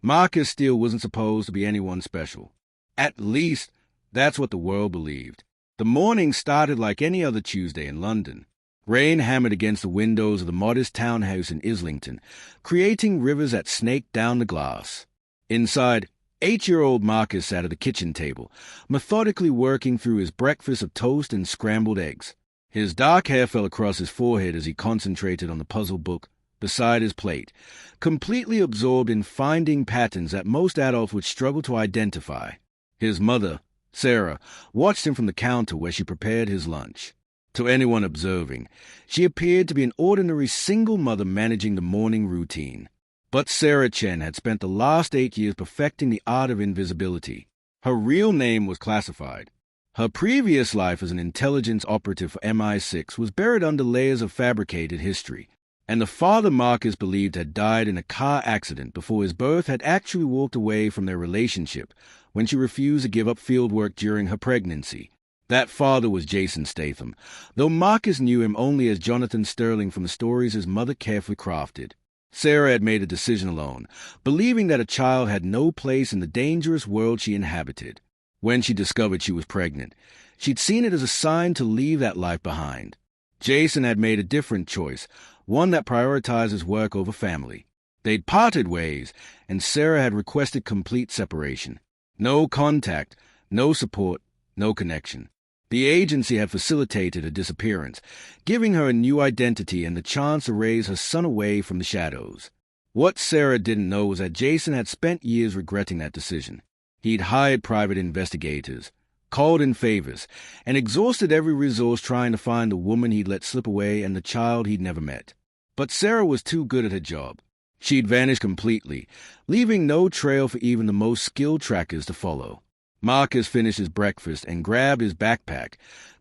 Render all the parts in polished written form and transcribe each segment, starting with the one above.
Marcus still wasn't supposed to be anyone special. At least, that's what the world believed. The morning started like any other Tuesday in London. Rain hammered against the windows of the modest townhouse in Islington, creating rivers that snaked down the glass. Inside, 8-year-old Marcus sat at the kitchen table, methodically working through his breakfast of toast and scrambled eggs. His dark hair fell across his forehead as he concentrated on the puzzle book beside his plate, completely absorbed in finding patterns that most adults would struggle to identify. His mother, Sarah, watched him from the counter where she prepared his lunch. To anyone observing, she appeared to be an ordinary single mother managing the morning routine. But Sarah Chen had spent the last 8 years perfecting the art of invisibility. Her real name was classified. Her previous life as an intelligence operative for MI6 was buried under layers of fabricated history, and the father Marcus believed had died in a car accident before his birth had actually walked away from their relationship when she refused to give up fieldwork during her pregnancy. That father was Jason Statham, though Marcus knew him only as Jonathan Sterling from the stories his mother carefully crafted. Sarah had made a decision alone, believing that a child had no place in the dangerous world she inhabited. When she discovered she was pregnant, she'd seen it as a sign to leave that life behind. Jason had made a different choice, one that prioritizes work over family. They'd parted ways, and Sarah had requested complete separation. No contact, no support, no connection. The agency had facilitated her disappearance, giving her a new identity and the chance to raise her son away from the shadows. What Sarah didn't know was that Jason had spent years regretting that decision. He'd hired private investigators, called in favors, and exhausted every resource trying to find the woman he'd let slip away and the child he'd never met. But Sarah was too good at her job. She'd vanished completely, leaving no trail for even the most skilled trackers to follow. Marcus finished his breakfast and grabbed his backpack,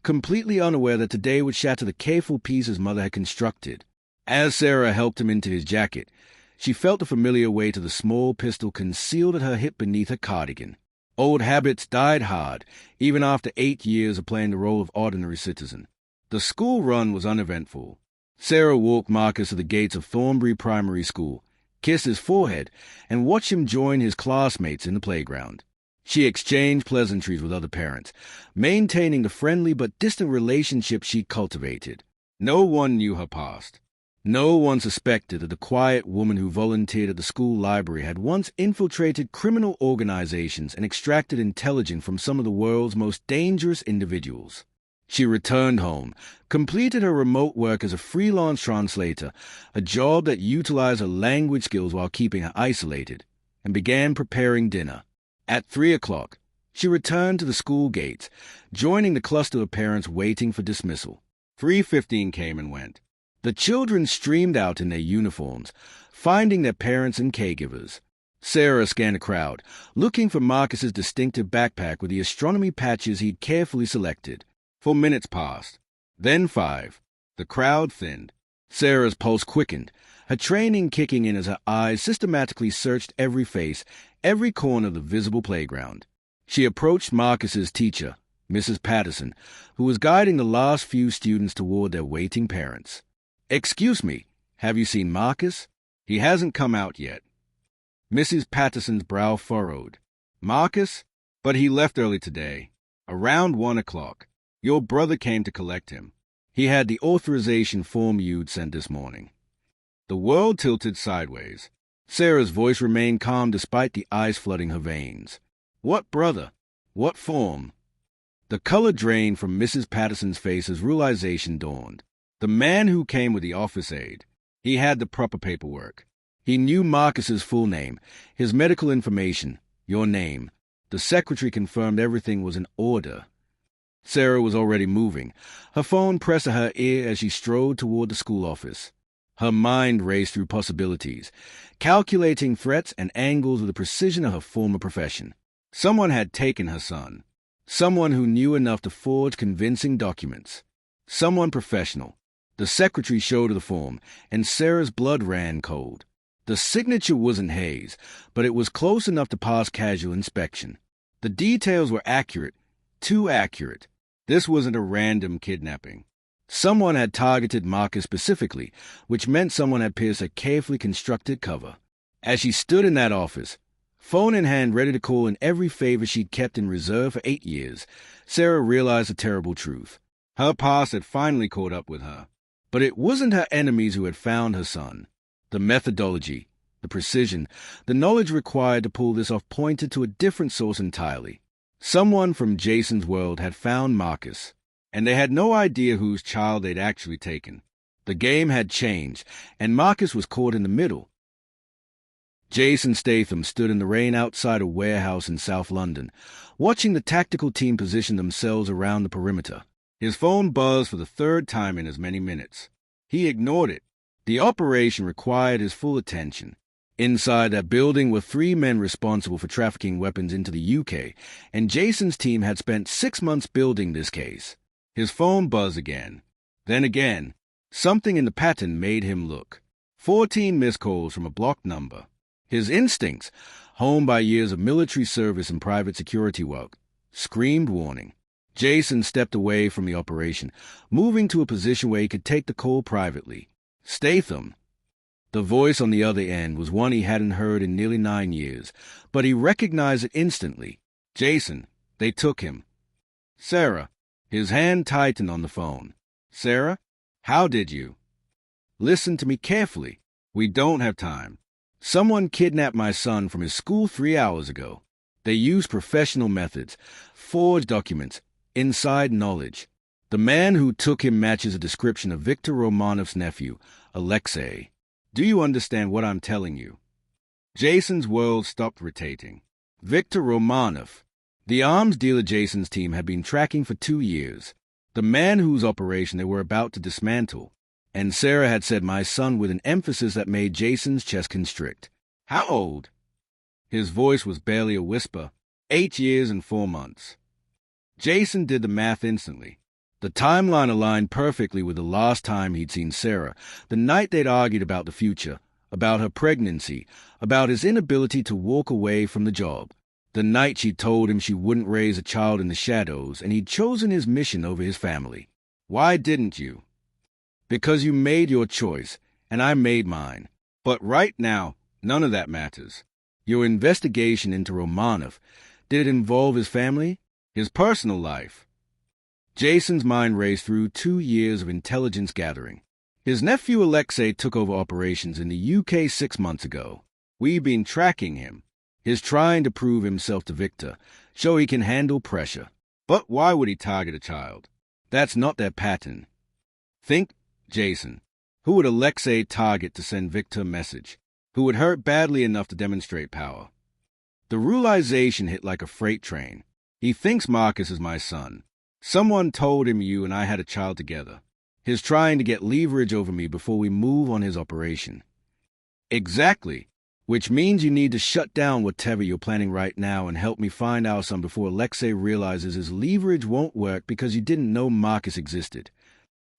completely unaware that today would shatter the careful piece his mother had constructed. As Sarah helped him into his jacket, she felt the familiar weight of the small pistol concealed at her hip beneath her cardigan. Old habits died hard, even after 8 years of playing the role of ordinary citizen. The school run was uneventful. Sarah walked Marcus to the gates of Thornbury Primary School, kissed his forehead, and watched him join his classmates in the playground. She exchanged pleasantries with other parents, maintaining the friendly but distant relationship she'd cultivated. No one knew her past. No one suspected that the quiet woman who volunteered at the school library had once infiltrated criminal organizations and extracted intelligence from some of the world's most dangerous individuals. She returned home, completed her remote work as a freelance translator, a job that utilized her language skills while keeping her isolated, and began preparing dinner. At 3 o'clock, she returned to the school gates, joining the cluster of parents waiting for dismissal. 3:15 came and went. The children streamed out in their uniforms, finding their parents and caregivers. Sarah scanned the crowd, looking for Marcus's distinctive backpack with the astronomy patches he'd carefully selected. 4 minutes passed. Then 5. The crowd thinned. Sarah's pulse quickened, her training kicking in as her eyes systematically searched every face, every corner of the visible playground. She approached Marcus's teacher, Mrs. Patterson, who was guiding the last few students toward their waiting parents. "Excuse me, have you seen Marcus? He hasn't come out yet." Mrs. Patterson's brow furrowed. "Marcus? But he left early today, around 1 o'clock. Your brother came to collect him. He had the authorization form you'd sent this morning." The world tilted sideways. Sarah's voice remained calm despite the ice flooding her veins. "What brother? What form?" The color drained from Mrs. Patterson's face as realization dawned. The man who came with the office aide. He had the proper paperwork. He knew Marcus's full name, his medical information, your name. The secretary confirmed everything was in order. Sarah was already moving, her phone pressed to her ear as she strode toward the school office. Her mind raced through possibilities, calculating threats and angles with the precision of her former profession. Someone had taken her son. Someone who knew enough to forge convincing documents. Someone professional. The secretary showed her the form, and Sarah's blood ran cold. The signature wasn't Hayes, but it was close enough to pass casual inspection. The details were accurate, too accurate. This wasn't a random kidnapping. Someone had targeted Marcus specifically, which meant someone had pierced a carefully constructed cover. As she stood in that office, Phone in hand, ready to call in every favor she'd kept in reserve for 8 years, Sarah realized a terrible truth. Her past had finally caught up with her. But it wasn't her enemies who had found her son. The methodology, the precision, the knowledge required to pull this off pointed to a different source entirely. Someone from Jason's world had found Marcus, and they had no idea whose child they'd actually taken. The game had changed, and Marcus was caught in the middle. Jason Statham stood in the rain outside a warehouse in South London, watching the tactical team position themselves around the perimeter. His phone buzzed for the third time in as many minutes. He ignored it. The operation required his full attention. Inside that building were 3 men responsible for trafficking weapons into the UK, and Jason's team had spent 6 months building this case. His phone buzzed again. Then again. Something in the pattern made him look. 14 missed calls from a blocked number. His instincts, honed by years of military service and private security work, screamed warning. Jason stepped away from the operation, moving to a position where he could take the call privately. Statham. The voice on the other end was one he hadn't heard in nearly 9 years, but he recognized it instantly. Jason, they took him. Sarah. His hand tightened on the phone. Sarah, how did you? Listen to me carefully. We don't have time. Someone kidnapped my son from his school 3 hours ago. They used professional methods, forged documents, inside knowledge. The man who took him matches a description of Viktor Romanov's nephew, Alexei. Do you understand what I'm telling you? Jason's world stopped rotating. Viktor Romanov. The arms dealer Jason's team had been tracking for 2 years. The man whose operation they were about to dismantle. And Sarah had said my son with an emphasis that made Jason's chest constrict. How old? His voice was barely a whisper. 8 years and 4 months. Jason did the math instantly. The timeline aligned perfectly with the last time he'd seen Sarah, the night they'd argued about the future, about her pregnancy, about his inability to walk away from the job. The night she told him she wouldn't raise a child in the shadows, and he'd chosen his mission over his family. Why didn't you? Because you made your choice, and I made mine. But right now, none of that matters. Your investigation into Romanov, did it involve his family? His personal life? Jason's mind raced through 2 years of intelligence gathering. His nephew Alexei took over operations in the UK 6 months ago. We've been tracking him. He's trying to prove himself to Victor, show he can handle pressure. But why would he target a child? That's not their pattern. Think, Jason. Who would Alexei target to send Victor a message? Who would hurt badly enough to demonstrate power? The realization hit like a freight train. He thinks Marcus is my son. Someone told him you and I had a child together. He's trying to get leverage over me before we move on his operation. Exactly. Which means you need to shut down whatever you're planning right now and help me find our son before Alexei realizes his leverage won't work because you didn't know Marcus existed.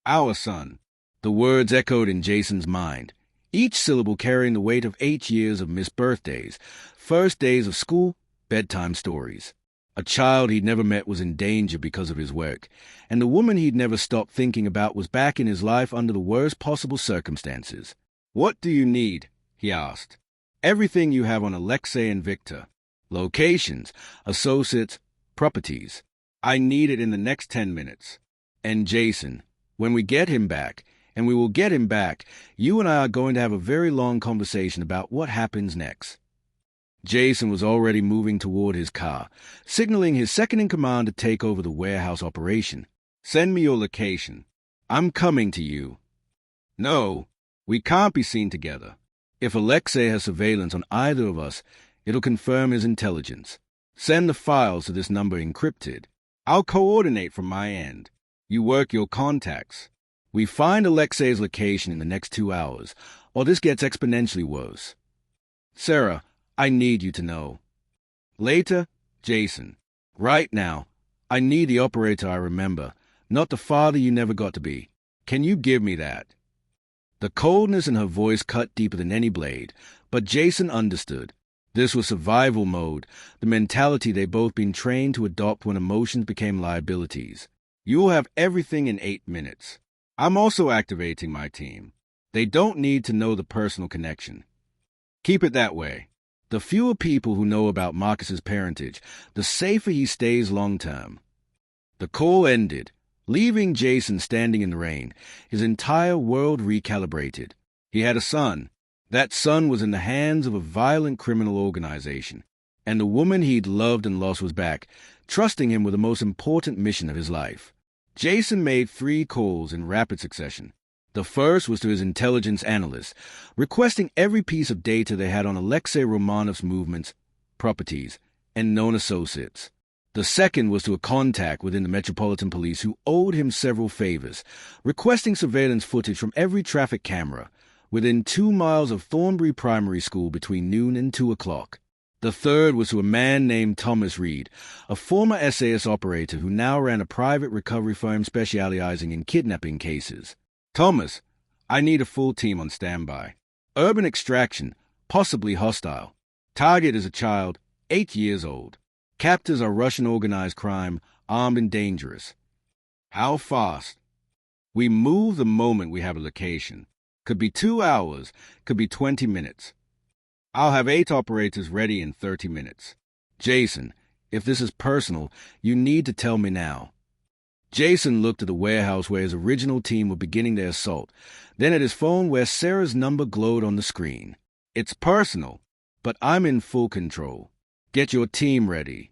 Our son. The words echoed in Jason's mind, each syllable carrying the weight of 8 years of missed birthdays, first days of school, bedtime stories. A child he'd never met was in danger because of his work, and the woman he'd never stopped thinking about was back in his life under the worst possible circumstances. What do you need? He asked. Everything you have on Alexei and Victor. Locations, associates, properties. I need it in the next 10 minutes. And Jason, when we get him back, and we will get him back, you and I are going to have a very long conversation about what happens next. Jason was already moving toward his car, signaling his second-in-command to take over the warehouse operation. Send me your location. I'm coming to you. No, we can't be seen together. If Alexei has surveillance on either of us, it'll confirm his intelligence. Send the files to this number encrypted. I'll coordinate from my end. You work your contacts. We find Alexei's location in the next 2 hours, or this gets exponentially worse. Sarah, I need you to know. Later, Jason. Right now, I need the operator I remember, not the father you never got to be. Can you give me that? The coldness in her voice cut deeper than any blade, but Jason understood. This was survival mode, the mentality they'd both been trained to adopt when emotions became liabilities. You'll have everything in 8 minutes. I'm also activating my team. They don't need to know the personal connection. Keep it that way. The fewer people who know about Marcus's parentage, the safer he stays long-term. The call ended, leaving Jason standing in the rain, his entire world recalibrated. He had a son. That son was in the hands of a violent criminal organization, and the woman he'd loved and lost was back, trusting him with the most important mission of his life. Jason made 3 calls in rapid succession. The first was to his intelligence analyst, requesting every piece of data they had on Alexei Romanov's movements, properties, and known associates. The second was to a contact within the Metropolitan Police who owed him several favors, requesting surveillance footage from every traffic camera within 2 miles of Thornbury Primary School between noon and 2 o'clock. The third was to a man named Thomas Reed, a former SAS operator who now ran a private recovery firm specializing in kidnapping cases. Thomas, I need a full team on standby. Urban extraction, possibly hostile. Target is a child, 8 years old. Captors are Russian organized crime, armed and dangerous. How fast? We move the moment we have a location. Could be 2 hours, could be 20 minutes. I'll have 8 operators ready in 30 minutes. Jason, if this is personal, you need to tell me now. Jason looked at the warehouse where his original team were beginning their assault, then at his phone where Sarah's number glowed on the screen. It's personal, but I'm in full control. Get your team ready.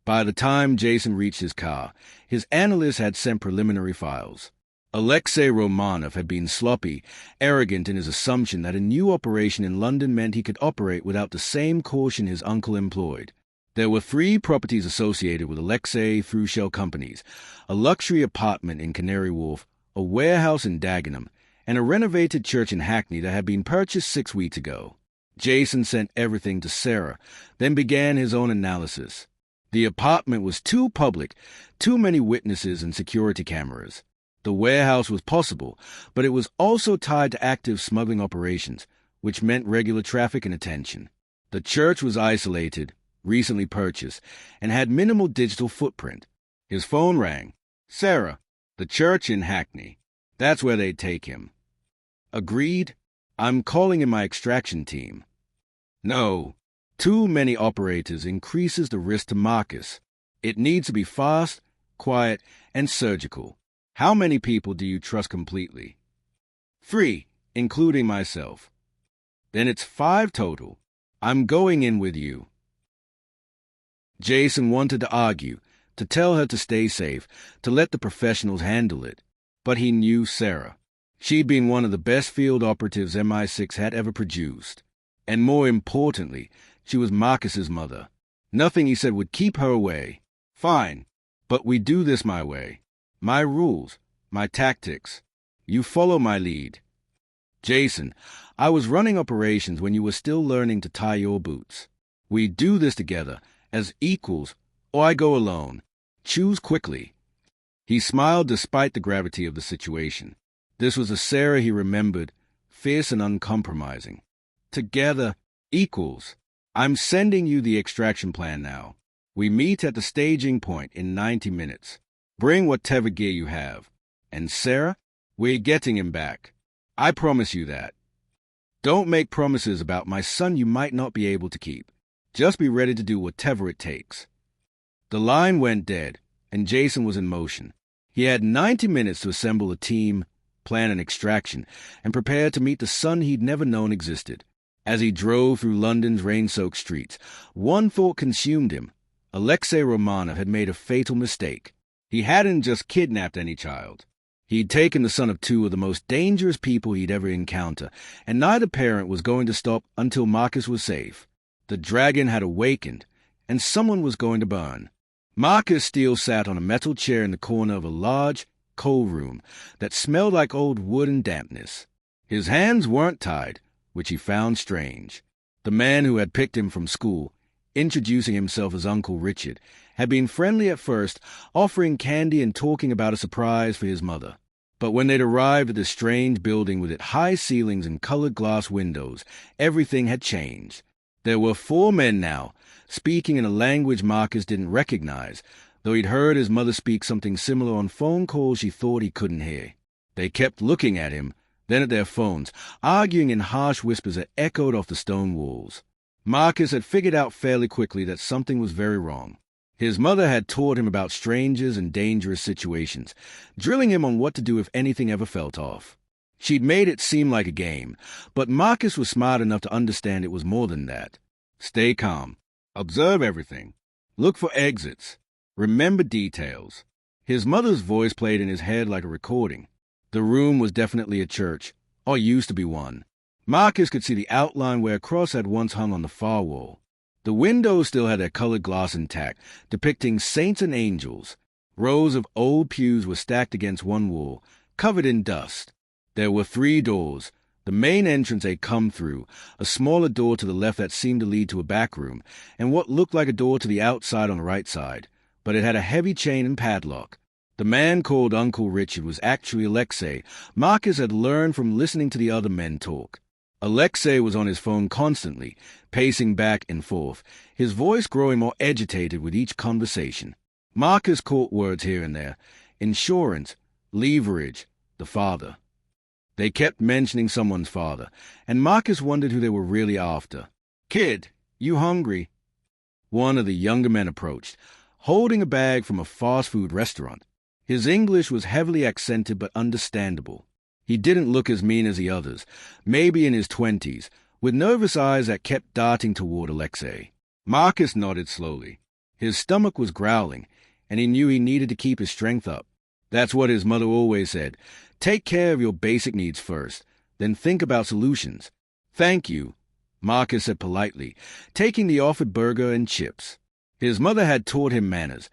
By the time Jason reached his car, his analyst had sent preliminary files. Alexei Romanov had been sloppy, arrogant in his assumption that a new operation in London meant he could operate without the same caution his uncle employed. There were 3 properties associated with Alexei through shell companies, a luxury apartment in Canary Wharf, a warehouse in Dagenham, and a renovated church in Hackney that had been purchased 6 weeks ago. Jason sent everything to Sarah, then began his own analysis. The apartment was too public, too many witnesses and security cameras. The warehouse was possible, but it was also tied to active smuggling operations, which meant regular traffic and attention. The church was isolated, recently purchased, and had minimal digital footprint. His phone rang. Sarah, the church in Hackney. That's where they'd take him. Agreed. I'm calling in my extraction team. No. Too many operators increases the risk to Marcus. It needs to be fast, quiet, and surgical. How many people do you trust completely? 3, including myself. Then it's 5 total. I'm going in with you. Jason wanted to argue, to tell her to stay safe, to let the professionals handle it. But he knew Sarah. She'd been one of the best field operatives MI6 had ever produced. And more importantly, she was Marcus's mother. Nothing he said would keep her away. Fine, but we do this my way. My rules, my tactics. You follow my lead. Jason, I was running operations when you were still learning to tie your boots. We do this together, as equals, or I go alone. Choose quickly. He smiled despite the gravity of the situation. This was a Sarah he remembered, fierce and uncompromising. Together, equals. I'm sending you the extraction plan now. We meet at the staging point in 90 minutes. Bring whatever gear you have. And Sarah, we're getting him back. I promise you that. Don't make promises about my son you might not be able to keep. Just be ready to do whatever it takes. The line went dead, and Jason was in motion. He had 90 minutes to assemble a team, plan an extraction, and prepare to meet the son he'd never known existed. As he drove through London's rain-soaked streets, one thought consumed him. Alexei Romanov had made a fatal mistake. He hadn't just kidnapped any child. He'd taken the son of 2 of the most dangerous people he'd ever encounter, and neither parent was going to stop until Marcus was safe. The dragon had awakened, and someone was going to burn. Marcus still sat on a metal chair in the corner of a large, cold room that smelled like old wood and dampness. His hands weren't tied, which he found strange. The man who had picked him from school, introducing himself as Uncle Richard, had been friendly at first, offering candy and talking about a surprise for his mother. But when they'd arrived at this strange building with its high ceilings and colored glass windows, everything had changed. There were 4 men now, speaking in a language Marcus didn't recognize, though he'd heard his mother speak something similar on phone calls she thought he couldn't hear. They kept looking at him, then at their phones, arguing in harsh whispers that echoed off the stone walls. Marcus had figured out fairly quickly that something was very wrong. His mother had taught him about strangers and dangerous situations, drilling him on what to do if anything ever felt off. She'd made it seem like a game, but Marcus was smart enough to understand it was more than that. Stay calm. Observe everything. Look for exits. Remember details. His mother's voice played in his head like a recording. The room was definitely a church, or used to be one. Marcus could see the outline where a cross had once hung on the far wall. The windows still had their colored glass intact, depicting saints and angels. Rows of old pews were stacked against one wall, covered in dust. There were 3 doors. The main entrance they'd come through, a smaller door to the left that seemed to lead to a back room, and what looked like a door to the outside on the right side, but it had a heavy chain and padlock. The man called Uncle Richard was actually Alexei. Marcus had learned from listening to the other men talk. Alexei was on his phone constantly, pacing back and forth, his voice growing more agitated with each conversation. Marcus caught words here and there. Insurance, leverage, the father. They kept mentioning someone's father, and Marcus wondered who they were really after. "Kid, you hungry?" One of the younger men approached, holding a bag from a fast-food restaurant. His English was heavily accented but understandable. He didn't look as mean as the others, maybe in his 20s, with nervous eyes that kept darting toward Alexei. Marcus nodded slowly. His stomach was growling, and he knew he needed to keep his strength up. That's what his mother always said. Take care of your basic needs first, then think about solutions. "Thank you," Marcus said politely, taking the offered burger and chips. His mother had taught him manners,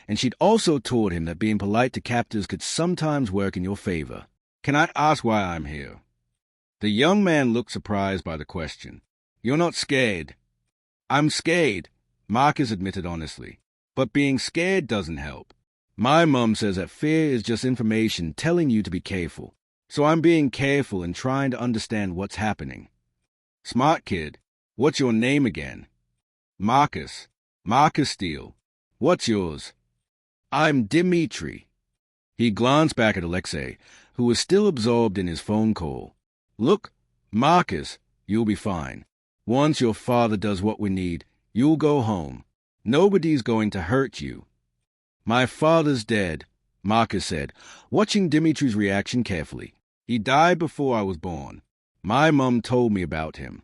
and she'd also taught him that being polite to captors could sometimes work in your favor. "Can I ask why I'm here?" The young man looked surprised by the question. "You're not scared?" "I'm scared," Marcus admitted honestly. "But being scared doesn't help. My mom says that fear is just information telling you to be careful. So I'm being careful and trying to understand what's happening." "Smart kid. What's your name again?" "Marcus. Marcus Steele. What's yours?" "I'm Dimitri." He glanced back at Alexei, who was still absorbed in his phone call. "Look, Marcus, you'll be fine. Once your father does what we need, you'll go home. Nobody's going to hurt you." "My father's dead," Marcus said, watching Dimitri's reaction carefully. "He died before I was born. My mom told me about him."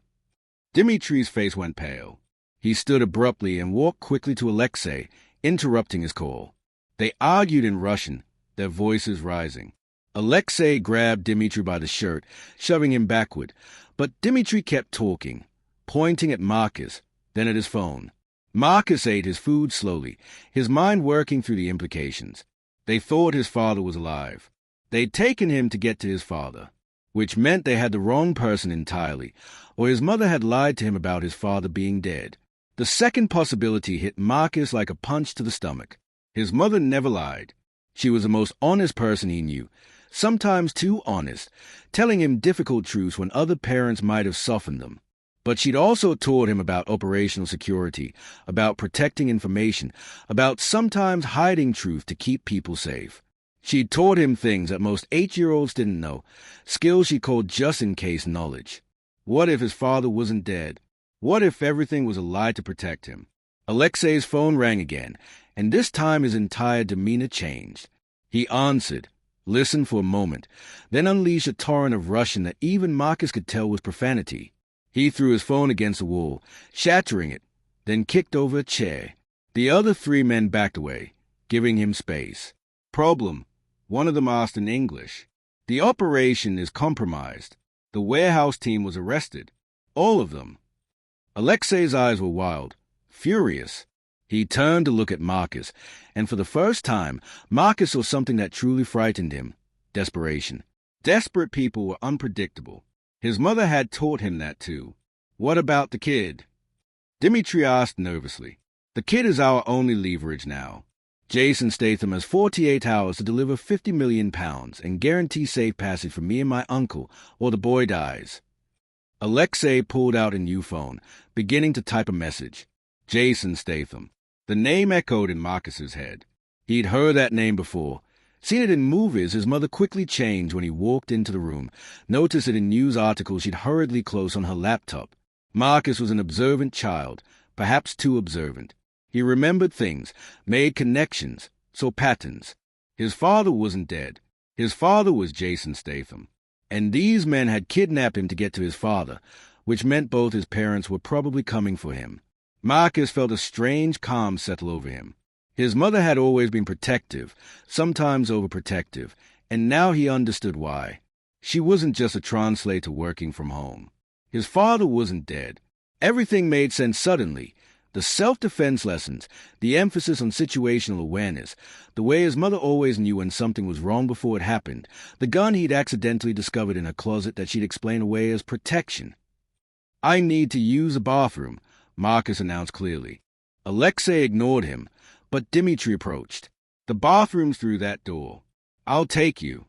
Dimitri's face went pale. He stood abruptly and walked quickly to Alexei, interrupting his call. They argued in Russian, their voices rising. Alexei grabbed Dimitri by the shirt, shoving him backward, but Dimitri kept talking, pointing at Marcus, then at his phone. Marcus ate his food slowly, his mind working through the implications. They thought his father was alive. They'd taken him to get to his father, which meant they had the wrong person entirely, or his mother had lied to him about his father being dead. The second possibility hit Marcus like a punch to the stomach. His mother never lied. She was the most honest person he knew, sometimes too honest, telling him difficult truths when other parents might have softened them. But she'd also taught him about operational security, about protecting information, about sometimes hiding truth to keep people safe. She'd taught him things that most 8-year-olds didn't know, skills she called just-in-case knowledge. What if his father wasn't dead? What if everything was a lie to protect him? Alexei's phone rang again, and this time his entire demeanor changed. He answered, listened for a moment, then unleashed a torrent of Russian that even Marcus could tell was profanity. He threw his phone against the wall, shattering it, then kicked over a chair. The other 3 men backed away, giving him space. "Problem," one of them asked in English. "The operation is compromised. The warehouse team was arrested. All of them." Alexei's eyes were wild, furious. He turned to look at Marcus, and for the first time, Marcus saw something that truly frightened him: desperation. Desperate people were unpredictable. His mother had taught him that too. "What about the kid?" Dimitri asked nervously. "The kid is our only leverage now. Jason Statham has 48 hours to deliver 50 million pounds and guarantee safe passage for me and my uncle, or the boy dies." Alexei pulled out a new phone, beginning to type a message. Jason Statham. The name echoed in Marcus's head. He'd heard that name before. Seen it in movies his mother quickly changed when he walked into the room, noticed it in news articles she'd hurriedly close on her laptop. Marcus was an observant child, perhaps too observant. He remembered things, made connections, saw patterns. His father wasn't dead. His father was Jason Statham. And these men had kidnapped him to get to his father, which meant both his parents were probably coming for him. Marcus felt a strange calm settle over him. His mother had always been protective, sometimes overprotective, and now he understood why. She wasn't just a translator working from home. His father wasn't dead. Everything made sense suddenly. The self-defense lessons, the emphasis on situational awareness, the way his mother always knew when something was wrong before it happened, the gun he'd accidentally discovered in her closet that she'd explain away as protection. "I need to use the bathroom," Marcus announced clearly. Alexei ignored him, but Dmitri approached. "The bathroom's through that door. I'll take you."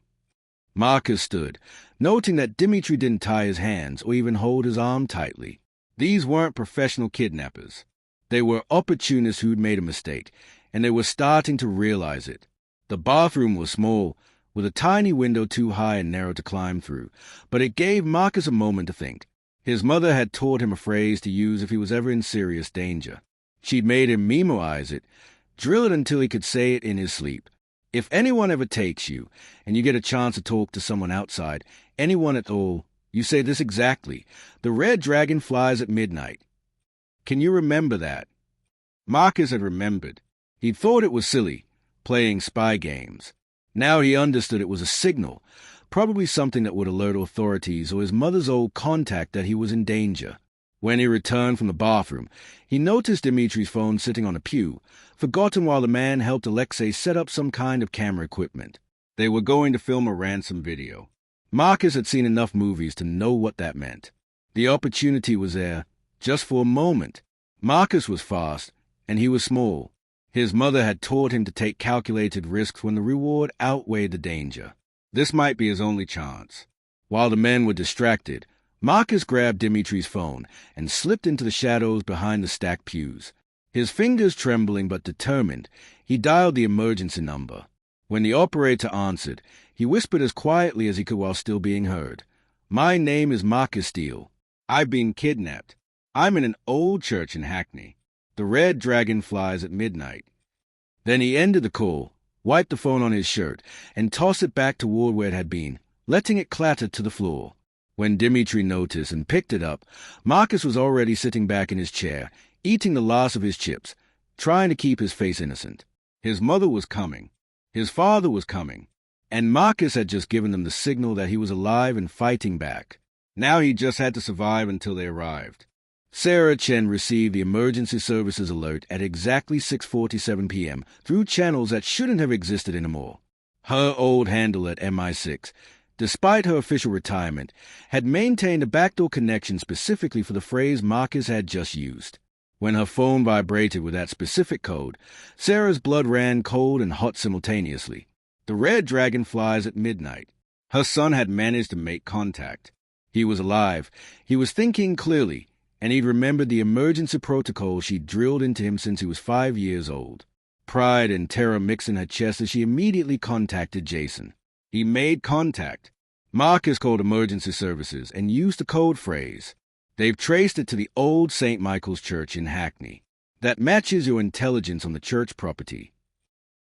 Marcus stood, noting that Dmitri didn't tie his hands or even hold his arm tightly. These weren't professional kidnappers. They were opportunists who'd made a mistake, and they were starting to realize it. The bathroom was small, with a tiny window too high and narrow to climb through, but it gave Marcus a moment to think. His mother had taught him a phrase to use if he was ever in serious danger. She'd made him memorize it, drill it until he could say it in his sleep. If anyone ever takes you, and you get a chance to talk to someone outside, anyone at all, you say this exactly: "The red dragon flies at midnight." Can you remember that? Marcus had remembered. He'd thought it was silly, playing spy games. Now he understood it was a signal, probably something that would alert authorities or his mother's old contact that he was in danger. When he returned from the bathroom, he noticed Dimitri's phone sitting on a pew, forgotten while the man helped Alexei set up some kind of camera equipment. They were going to film a ransom video. Marcus had seen enough movies to know what that meant. The opportunity was there, just for a moment. Marcus was fast, and he was small. His mother had taught him to take calculated risks when the reward outweighed the danger. This might be his only chance. While the men were distracted, Marcus grabbed Dimitri's phone and slipped into the shadows behind the stacked pews. His fingers trembling but determined, he dialed the emergency number. When the operator answered, he whispered as quietly as he could while still being heard. "My name is Marcus Steele. I've been kidnapped. I'm in an old church in Hackney. The red dragon flies at midnight." Then he ended the call, wiped the phone on his shirt, and tossed it back toward where it had been, letting it clatter to the floor. When Dmitri noticed and picked it up, Marcus was already sitting back in his chair, eating the last of his chips, trying to keep his face innocent. His mother was coming. His father was coming. And Marcus had just given them the signal that he was alive and fighting back. Now he just had to survive until they arrived. Sarah Chen received the emergency services alert at exactly 6:47 p.m. through channels that shouldn't have existed anymore. Her old handle at MI6, despite her official retirement, had maintained a backdoor connection specifically for the phrase Marcus had just used. When her phone vibrated with that specific code, Sarah's blood ran cold and hot simultaneously. The red dragon flies at midnight. Her son had managed to make contact. He was alive. He was thinking clearly, and he'd remembered the emergency protocol she'd drilled into him since he was 5 years old. Pride and terror mixed in her chest as she immediately contacted Jason. He made contact. Marcus called emergency services and used the code phrase. They've traced it to the old St. Michael's Church in Hackney. That matches your intelligence on the church property.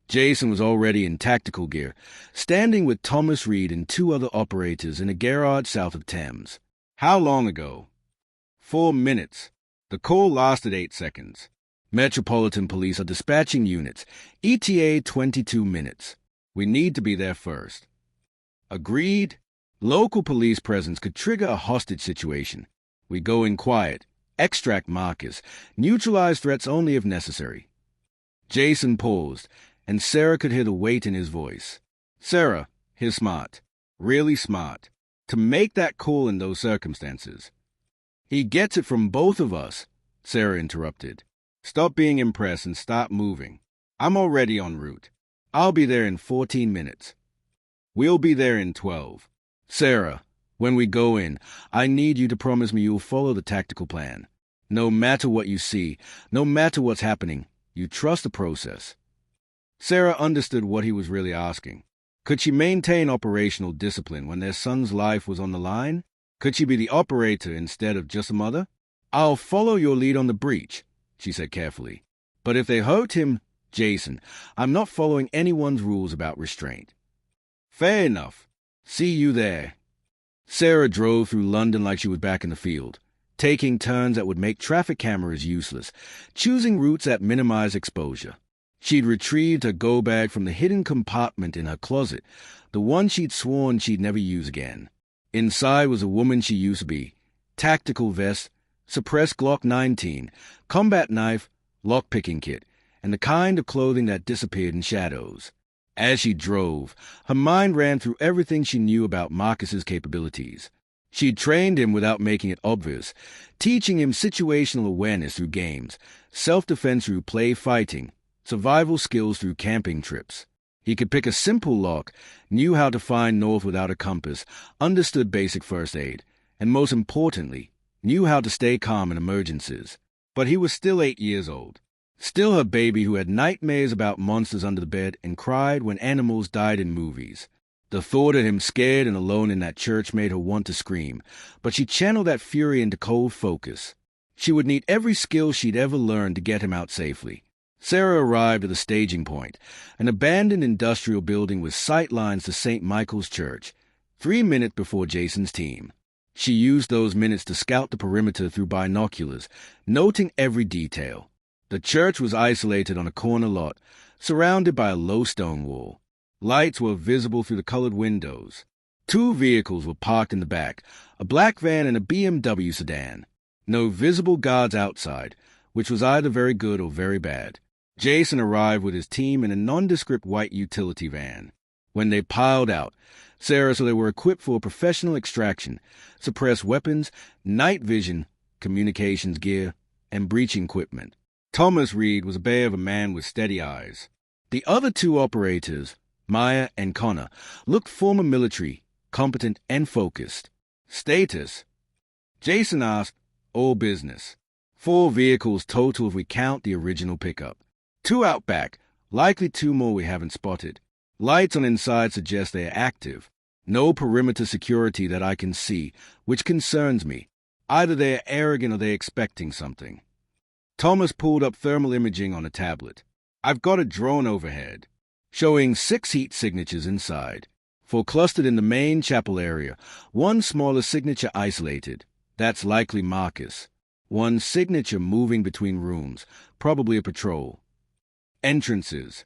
Jason was already in tactical gear, standing with Thomas Reed and 2 other operators in a garage south of Thames. How long ago? 4 minutes. The call lasted 8 seconds. Metropolitan Police are dispatching units. ETA 22 minutes. We need to be there first. Agreed. Local police presence could trigger a hostage situation. We go in quiet, extract Marcus, neutralize threats only if necessary. Jason paused, and Sarah could hear the weight in his voice. Sarah, he's smart. Really smart. To make that call in those circumstances. He gets it from both of us, Sarah interrupted. Stop being impressed and start moving. I'm already en route. I'll be there in 14 minutes. We'll be there in 12. Sarah, when we go in, I need you to promise me you'll follow the tactical plan. No matter what you see, no matter what's happening, you trust the process. Sarah understood what he was really asking. Could she maintain operational discipline when their son's life was on the line? Could she be the operator instead of just a mother? I'll follow your lead on the breach, she said carefully. But if they hurt him, Jason, I'm not following anyone's rules about restraint. Fair enough. See you there. Sarah drove through London like she was back in the field, taking turns that would make traffic cameras useless, choosing routes that minimize exposure. She'd retrieved her go-bag from the hidden compartment in her closet, the one she'd sworn she'd never use again. Inside was a woman she used to be, tactical vest, suppressed Glock 19, combat knife, lock-picking kit, and the kind of clothing that disappeared in shadows. As she drove, her mind ran through everything she knew about Marcus's capabilities. She'd trained him without making it obvious, teaching him situational awareness through games, self-defense through play fighting, survival skills through camping trips. He could pick a simple lock, knew how to find north without a compass, understood basic first aid, and most importantly, knew how to stay calm in emergencies. But he was still 8 years old. Still her baby who had nightmares about monsters under the bed and cried when animals died in movies. The thought of him scared and alone in that church made her want to scream, but she channeled that fury into cold focus. She would need every skill she'd ever learned to get him out safely. Sarah arrived at the staging point, an abandoned industrial building with sight lines to St. Michael's Church, 3 minutes before Jason's team. She used those minutes to scout the perimeter through binoculars, noting every detail. The church was isolated on a corner lot, surrounded by a low stone wall. Lights were visible through the colored windows. 2 vehicles were parked in the back, a black van and a BMW sedan. No visible guards outside, which was either very good or very bad. Jason arrived with his team in a nondescript white utility van. When they piled out, Sarah saw they were equipped for professional extraction, suppressed weapons, night vision, communications gear, and breaching equipment. Thomas Reed was a bear of a man with steady eyes. The other 2 operators, Maya and Connor, looked former military, competent and focused. Status? Jason asked, all business. 4 vehicles total if we count the original pickup. 2 out back, likely 2 more we haven't spotted. Lights on inside suggest they are active. No perimeter security that I can see, which concerns me. Either they are arrogant or they're expecting something. Thomas pulled up thermal imaging on a tablet. I've got a drone overhead, showing 6 heat signatures inside. 4 clustered in the main chapel area, 1 smaller signature isolated. That's likely Marcus. 1 signature moving between rooms, probably a patrol. Entrances.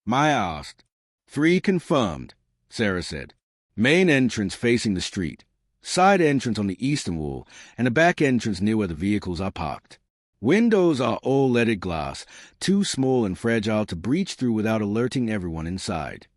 Maya asked. 3 confirmed, Sarah said. Main entrance facing the street, side entrance on the eastern wall, and a back entrance near where the vehicles are parked. Windows are all leaded glass, too small and fragile to breach through without alerting everyone inside.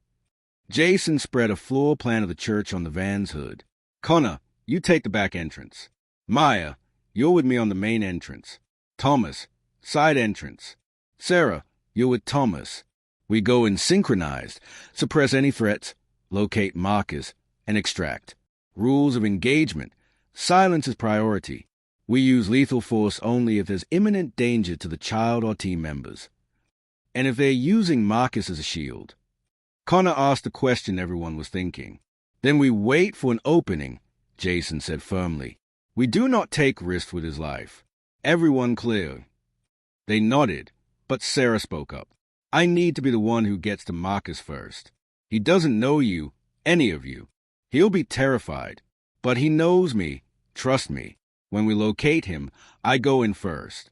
Jason spread a floor plan of the church on the van's hood. Connor, you take the back entrance. Maya, you're with me on the main entrance. Thomas, side entrance. Sarah, you're with Thomas. We go in synchronized, suppress any threats, locate Marcus, and extract. Rules of engagement. Silence is priority. We use lethal force only if there's imminent danger to the child or team members. And if they're using Marcus as a shield. Connor asked the question everyone was thinking. Then we wait for an opening, Jason said firmly. We do not take risks with his life. Everyone clear. They nodded, but Sarah spoke up. I need to be the one who gets to Marcus first. He doesn't know you, any of you. He'll be terrified. But he knows me, trust me. When we locate him, I go in first.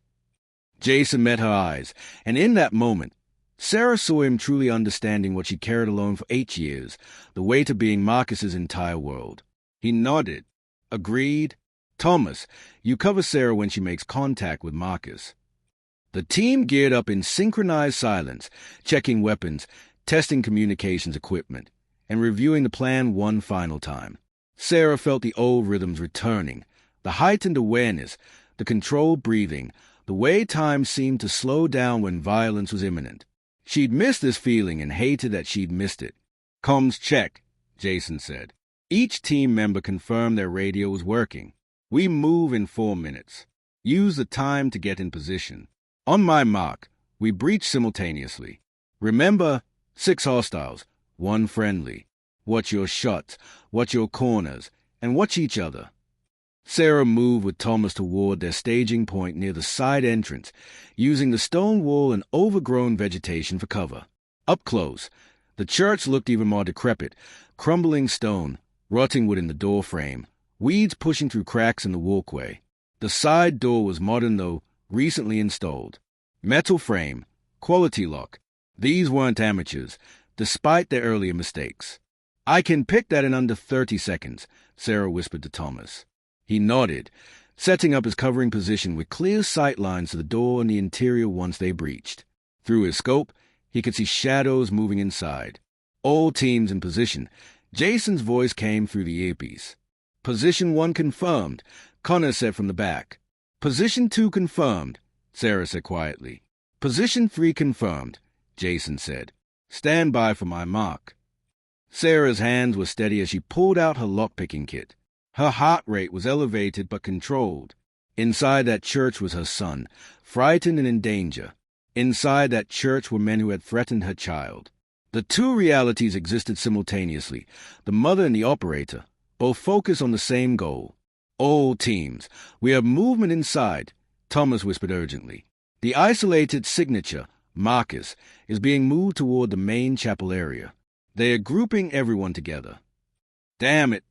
Jason met her eyes, and in that moment, Sarah saw him truly understanding what she carried alone for 8 years, the weight of being Marcus's entire world. He nodded, agreed. Thomas, you cover Sarah when she makes contact with Marcus. The team geared up in synchronized silence, checking weapons, testing communications equipment, and reviewing the plan one final time. Sarah felt the old rhythms returning, the heightened awareness, the controlled breathing, the way time seemed to slow down when violence was imminent. She'd missed this feeling and hated that she'd missed it. Comms check, Jason said. Each team member confirmed their radio was working. We move in 4 minutes. Use the time to get in position. On my mark, we breach simultaneously. Remember, 6 hostiles, 1 friendly. Watch your shots, watch your corners, and watch each other. Sarah moved with Thomas toward their staging point near the side entrance, using the stone wall and overgrown vegetation for cover. Up close, the church looked even more decrepit, crumbling stone, rotting wood in the door frame, weeds pushing through cracks in the walkway. The side door was modern, though recently installed. Metal frame, quality lock. These weren't amateurs, despite their earlier mistakes. "I can pick that in under 30 seconds, Sarah whispered to Thomas. He nodded, setting up his covering position with clear sight lines to the door and the interior once they breached. Through his scope, he could see shadows moving inside. All teams in position. Jason's voice came through the earpiece. "Position 1 confirmed," Connor said from the back. "Position 2 confirmed," Sarah said quietly. "Position 3 confirmed," Jason said. "Stand by for my mark." Sarah's hands were steady as she pulled out her lockpicking kit. Her heart rate was elevated but controlled. Inside that church was her son, frightened and in danger. Inside that church were men who had threatened her child. The two realities existed simultaneously, the mother and the operator, both focused on the same goal. "All teams, we have movement inside," Thomas whispered urgently. "The isolated signature, Marcus, is being moved toward the main chapel area. They are grouping everyone together." "Damn it,"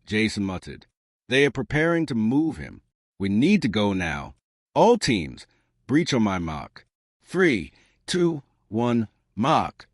Jason muttered. "They are preparing to move him. We need to go now. All teams, breach on my mark. 3, 2, 1, mark."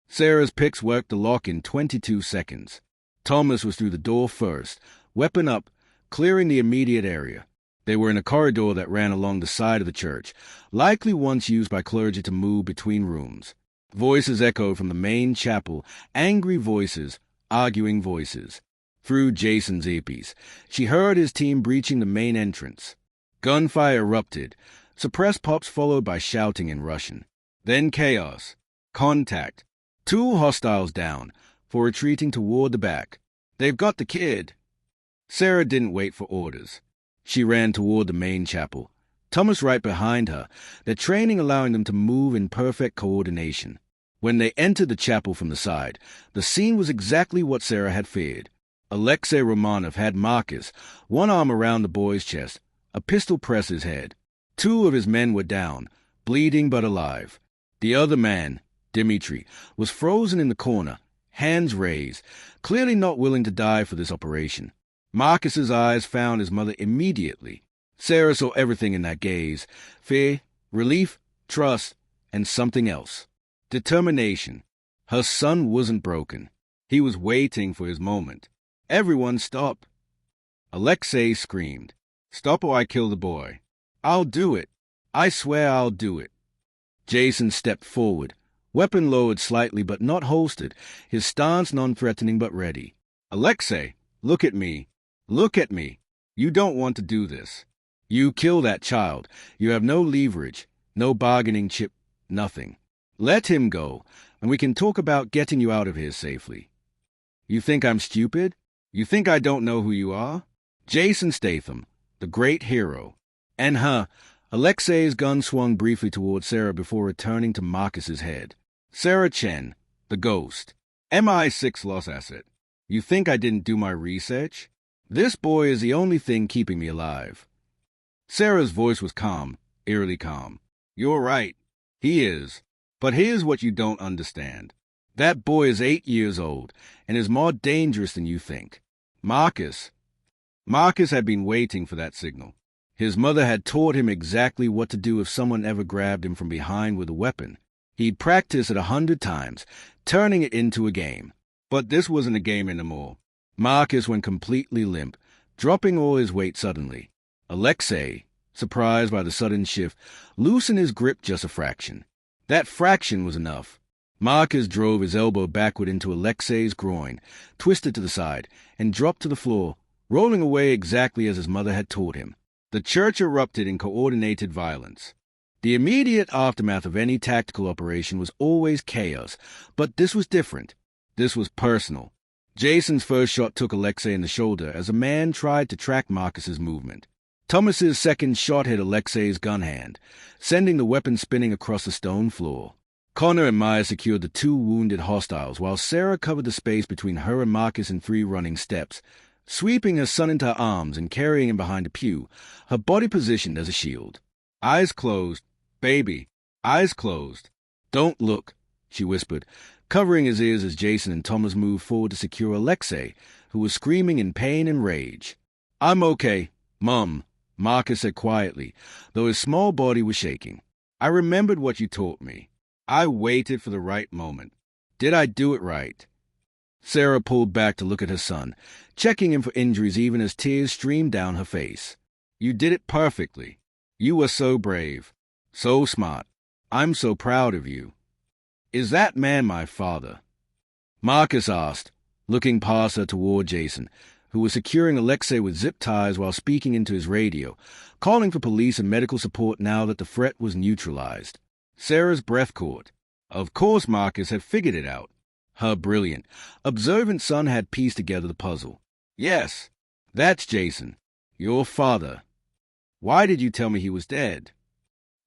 Sarah's picks worked the lock in 22 seconds. Thomas was through the door first, weapon up, clearing the immediate area. They were in a corridor that ran along the side of the church, likely once used by clergy to move between rooms. Voices echoed from the main chapel, angry voices, arguing voices. Through Jason's earpiece, she heard his team breaching the main entrance. Gunfire erupted, suppressed pops followed by shouting in Russian. Then chaos. Contact. 2 hostiles down, for retreating toward the back. "They've got the kid." Sarah didn't wait for orders. She ran toward the main chapel, Thomas right behind her, their training allowing them to move in perfect coordination. When they entered the chapel from the side, the scene was exactly what Sarah had feared. Alexei Romanov had Marcus, one arm around the boy's chest, a pistol pressed his head. 2 of his men were down, bleeding but alive. The other man, Dmitri, was frozen in the corner, hands raised, clearly not willing to die for this operation. Marcus's eyes found his mother immediately. Sarah saw everything in that gaze: fear, relief, trust, and something else. Determination. Her son wasn't broken. He was waiting for his moment. "Everyone stop." Alexei screamed. "Stop or I kill the boy." "I'll do it. I swear I'll do it." Jason stepped forward, weapon lowered slightly but not holstered, his stance non-threatening but ready. "Alexei, look at me. Look at me. You don't want to do this. You kill that child. You have no leverage, no bargaining chip, nothing. Let him go, and we can talk about getting you out of here safely." "You think I'm stupid? You think I don't know who you are?" Jason Statham, the great hero. And Alexei's gun swung briefly toward Sarah before returning to Marcus's head. "Sarah Chen, the ghost. MI6 lost asset. You think I didn't do my research? This boy is the only thing keeping me alive." Sarah's voice was calm, eerily calm. "You're right. He is. But here's what you don't understand. That boy is 8 years old and is more dangerous than you think. Marcus had been waiting for that signal. His mother had taught him exactly what to do if someone ever grabbed him from behind with a weapon. He'd practiced it 100 times, turning it into a game. But this wasn't a game anymore. Marcus went completely limp, dropping all his weight suddenly. Alexei, surprised by the sudden shift, loosened his grip just a fraction. That fraction was enough. Marcus drove his elbow backward into Alexei's groin, twisted to the side, and dropped to the floor, rolling away exactly as his mother had taught him. The church erupted in coordinated violence. The immediate aftermath of any tactical operation was always chaos, but this was different. This was personal. Jason's first shot took Alexei in the shoulder as a man tried to track Marcus's movement. Thomas's second shot hit Alexei's gun hand, sending the weapon spinning across the stone floor. Connor and Maya secured the 2 wounded hostiles, while Sarah covered the space between her and Marcus in 3 running steps, sweeping her son into her arms and carrying him behind a pew, her body positioned as a shield. Eyes closed. Baby, eyes closed. Don't look, she whispered, covering his ears as Jason and Thomas moved forward to secure Alexei, who was screaming in pain and rage. I'm okay, Mum, Marcus said quietly, though his small body was shaking. I remembered what you taught me. I waited for the right moment. Did I do it right? Sarah pulled back to look at her son, checking him for injuries even as tears streamed down her face. You did it perfectly. You were so brave, so smart. I'm so proud of you. Is that man my father? Marcus asked, looking past her toward Jason, who was securing Alexei with zip ties while speaking into his radio, calling for police and medical support now that the threat was neutralized. Sarah's breath caught. Of course Marcus had figured it out. Her brilliant, observant son had pieced together the puzzle. Yes, that's Jason, your father. Why did you tell me he was dead?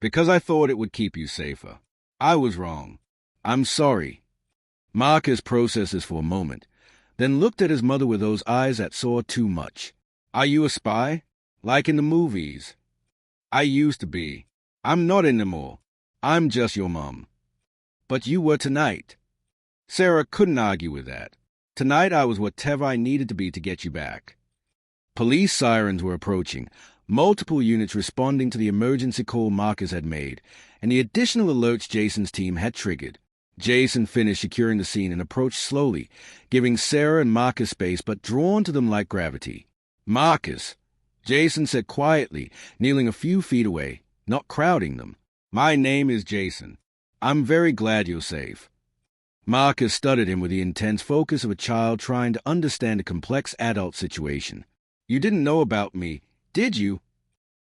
Because I thought it would keep you safer. I was wrong. I'm sorry. Marcus processed this for a moment, then looked at his mother with those eyes that saw too much. Are you a spy? Like in the movies? I used to be. I'm not anymore. I'm just your mom. But you were tonight. Sarah couldn't argue with that. Tonight I was whatever I needed to be to get you back. Police sirens were approaching, multiple units responding to the emergency call Marcus had made, and the additional alerts Jason's team had triggered. Jason finished securing the scene and approached slowly, giving Sarah and Marcus space but drawn to them like gravity. Marcus, Jason said quietly, kneeling a few feet away, not crowding them. My name is Jason. I'm very glad you're safe. Marcus studied him with the intense focus of a child trying to understand a complex adult situation. You didn't know about me, did you?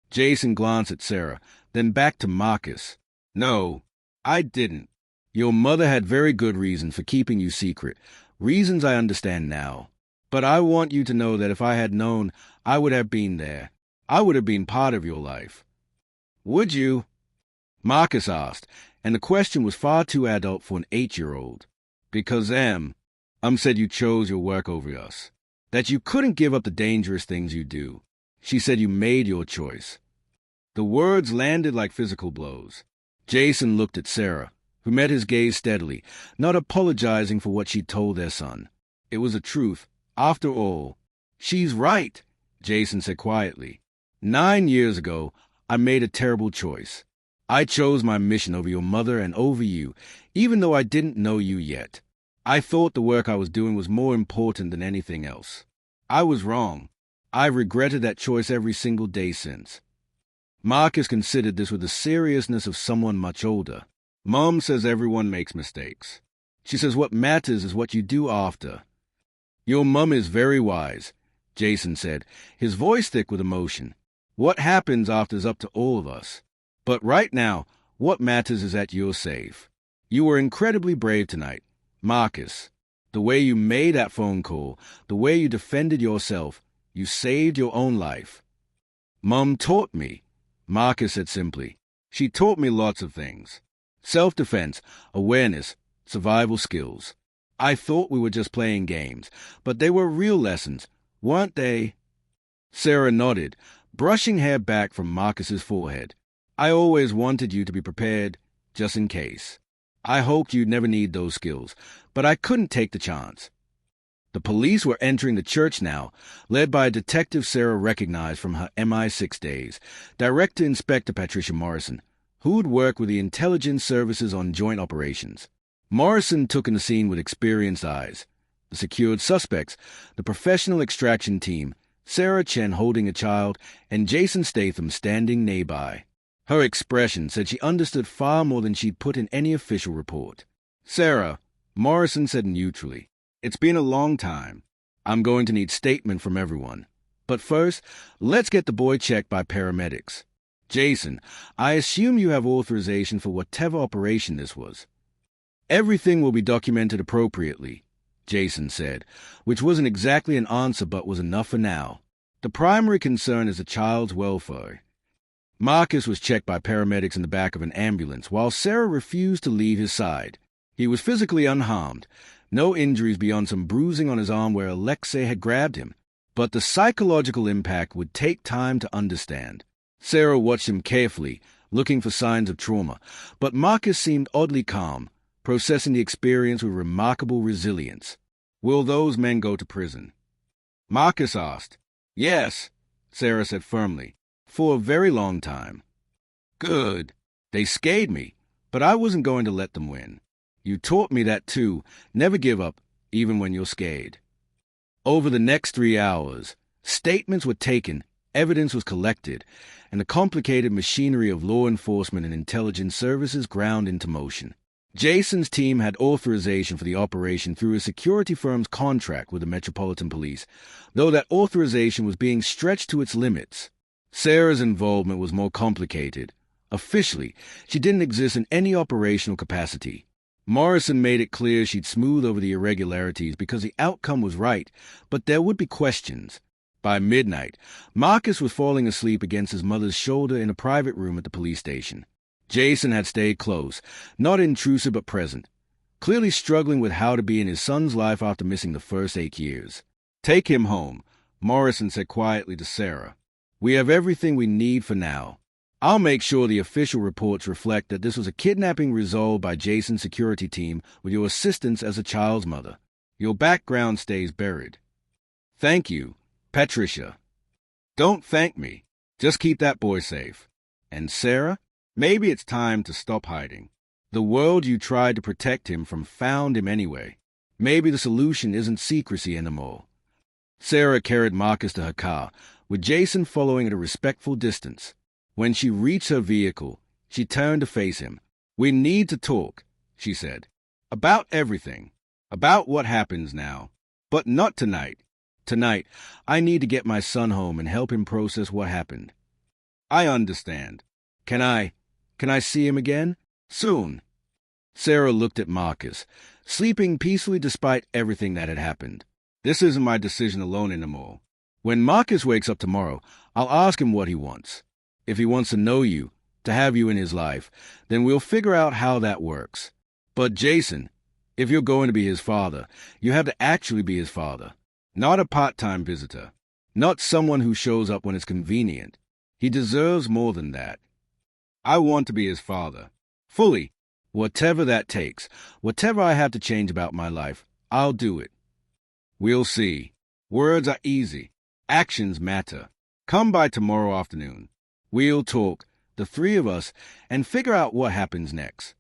Jason glanced at Sarah, then back to Marcus. No, I didn't. Your mother had very good reasons for keeping you secret, reasons I understand now. But I want you to know that if I had known, I would have been there. I would have been part of your life. Would you? Marcus asked, and the question was far too adult for an 8-year-old. Because said you chose your work over us. That you couldn't give up the dangerous things you do. She said you made your choice. The words landed like physical blows. Jason looked at Sarah, who met his gaze steadily, not apologizing for what she'd told their son. It was the truth. After all, she's right, Jason said quietly. 9 years ago, I made a terrible choice. I chose my mission over your mother and over you, even though I didn't know you yet. I thought the work I was doing was more important than anything else. I was wrong. I've regretted that choice every single day since. Marcus considered this with the seriousness of someone much older. Mom says everyone makes mistakes. She says what matters is what you do after. Your mum is very wise, Jason said, his voice thick with emotion. What happens after is up to all of us. But right now, what matters is that you're safe. You were incredibly brave tonight, Marcus. The way you made that phone call, the way you defended yourself, you saved your own life. Mum taught me, Marcus said simply. She taught me lots of things. Self-defense, awareness, survival skills. I thought we were just playing games, but they were real lessons, weren't they? Sarah nodded, brushing hair back from Marcus's forehead. I always wanted you to be prepared, just in case. I hoped you'd never need those skills, but I couldn't take the chance. The police were entering the church now, led by a detective Sarah recognized from her MI6 days, Director Inspector Patricia Morrison, who would work with the intelligence services on joint operations. Morrison took in the scene with experienced eyes. The secured suspects, the professional extraction team, Sarah Chen holding a child, and Jason Statham standing nearby. Her expression said she understood far more than she'd put in any official report. Sarah, Morrison said neutrally, it's been a long time. I'm going to need statement from everyone. But first, let's get the boy checked by paramedics. Jason, I assume you have authorization for whatever operation this was. Everything will be documented appropriately, Jason said, which wasn't exactly an answer but was enough for now. The primary concern is the child's welfare. Marcus was checked by paramedics in the back of an ambulance, while Sarah refused to leave his side. He was physically unharmed, no injuries beyond some bruising on his arm where Alexei had grabbed him, but the psychological impact would take time to understand. Sarah watched him carefully, looking for signs of trauma, but Marcus seemed oddly calm, processing the experience with remarkable resilience. "Will those men go to prison?" Marcus asked. "Yes," Sarah said firmly, "for a very long time." "Good. They scared me, but I wasn't going to let them win. You taught me that too. Never give up, even when you're scared." Over the next 3 hours, statements were taken, evidence was collected, and the complicated machinery of law enforcement and intelligence services ground into motion. Jason's team had authorization for the operation through a security firm's contract with the Metropolitan Police, though that authorization was being stretched to its limits. Sarah's involvement was more complicated. Officially, she didn't exist in any operational capacity. Morrison made it clear she'd smooth over the irregularities because the outcome was right, but there would be questions. By midnight, Marcus was falling asleep against his mother's shoulder in a private room at the police station. Jason had stayed close, not intrusive but present, clearly struggling with how to be in his son's life after missing the first 8 years. "Take him home," Morrison said quietly to Sarah. "We have everything we need for now. I'll make sure the official reports reflect that this was a kidnapping resolved by Jason's security team with your assistance as a child's mother. Your background stays buried." "Thank you, Patricia." "Don't thank me. Just keep that boy safe. And Sarah, maybe it's time to stop hiding. The world you tried to protect him from found him anyway. Maybe the solution isn't secrecy anymore." Sarah carried Marcus to her car, with Jason following at a respectful distance. When she reached her vehicle, she turned to face him. "We need to talk," she said. "About everything. About what happens now. But not tonight. Tonight, I need to get my son home and help him process what happened." "I understand. Can I see him again? Soon." Sarah looked at Marcus, sleeping peacefully despite everything that had happened. "This isn't my decision alone anymore. When Marcus wakes up tomorrow, I'll ask him what he wants. If he wants to know you, to have you in his life, then we'll figure out how that works. But Jason, if you're going to be his father, you have to actually be his father. Not a part-time visitor. Not someone who shows up when it's convenient. He deserves more than that. I want to be his father. Fully. Whatever that takes. Whatever I have to change about my life, I'll do it. We'll see. Words are easy. Actions matter. Come by tomorrow afternoon. We'll talk, the three of us, and figure out what happens next."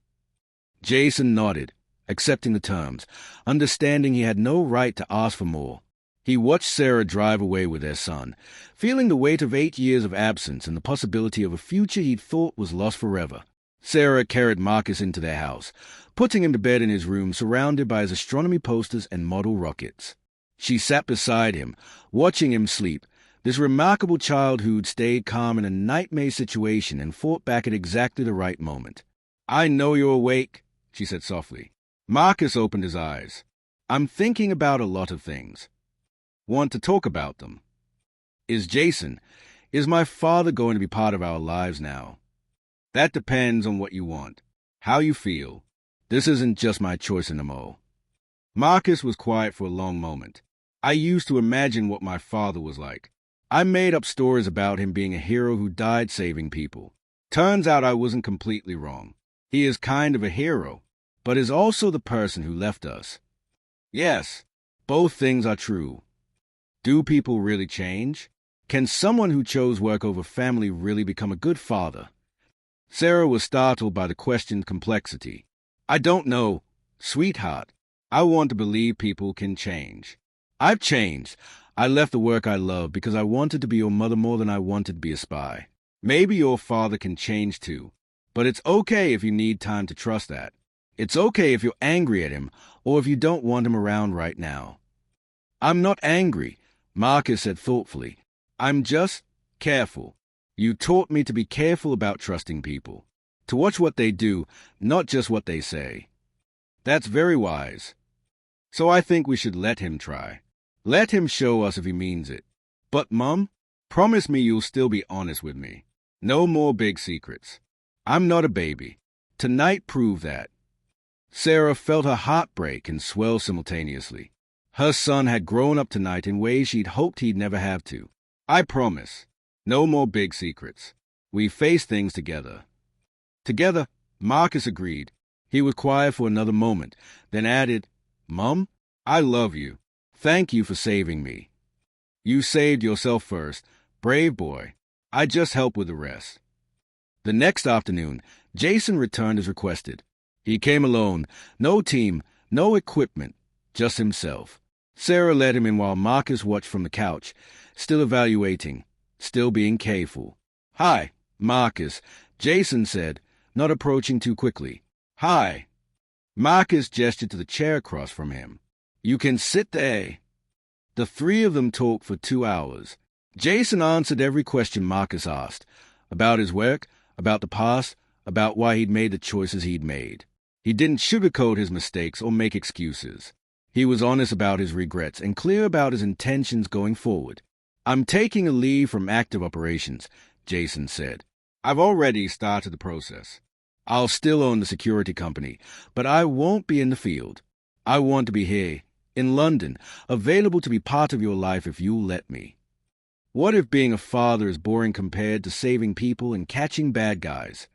Jason nodded, accepting the terms, understanding he had no right to ask for more. He watched Sarah drive away with their son, feeling the weight of 8 years of absence and the possibility of a future he'd thought was lost forever. Sarah carried Marcus into their house, putting him to bed in his room surrounded by his astronomy posters and model rockets. She sat beside him, watching him sleep, this remarkable child who'd stayed calm in a nightmare situation and fought back at exactly the right moment. "I know you're awake," she said softly. Marcus opened his eyes. "I'm thinking about a lot of things. Want to talk about them. Is my father going to be part of our lives now? That depends on what you want, how you feel. This isn't just my choice anymore." Marcus was quiet for a long moment. "I used to imagine what my father was like. I made up stories about him being a hero who died saving people. Turns out I wasn't completely wrong. He is kind of a hero, but is also the person who left us." "Yes, both things are true. Do people really change? Can someone who chose work over family really become a good father?" Sarah was startled by the question's complexity. "I don't know, sweetheart. I want to believe people can change. I've changed. I left the work I love because I wanted to be your mother more than I wanted to be a spy. Maybe your father can change too, but it's okay if you need time to trust that. It's okay if you're angry at him or if you don't want him around right now." "I'm not angry," Marcus said thoughtfully. "I'm just careful. You taught me to be careful about trusting people, to watch what they do, not just what they say." "That's very wise. So I think we should let him try. Let him show us if he means it. But, Mum, promise me you'll still be honest with me. No more big secrets. I'm not a baby. Tonight proved that." Sarah felt her heart break and swell simultaneously. Her son had grown up tonight in ways she'd hoped he'd never have to. I promise. No more big secrets. We face things together. Together, Marcus agreed. He was quiet for another moment, then added, Mom, I love you. Thank you for saving me. You saved yourself first. Brave boy. I just help with the rest. The next afternoon, Jason returned as requested. He came alone. No team, no equipment, just himself. Sarah led him in while Marcus watched from the couch, still evaluating, still being careful. Hi, Marcus, Jason said, not approaching too quickly. Hi. Marcus gestured to the chair across from him. You can sit there. The three of them talked for 2 hours. Jason answered every question Marcus asked, about his work, about the past, about why he'd made the choices he'd made. He didn't sugarcoat his mistakes or make excuses. He was honest about his regrets and clear about his intentions going forward. I'm taking a leave from active operations, Jason said. I've already started the process. I'll still own the security company, but I won't be in the field. I want to be here, in London, available to be part of your life if you'll let me. What if being a father is boring compared to saving people and catching bad guys?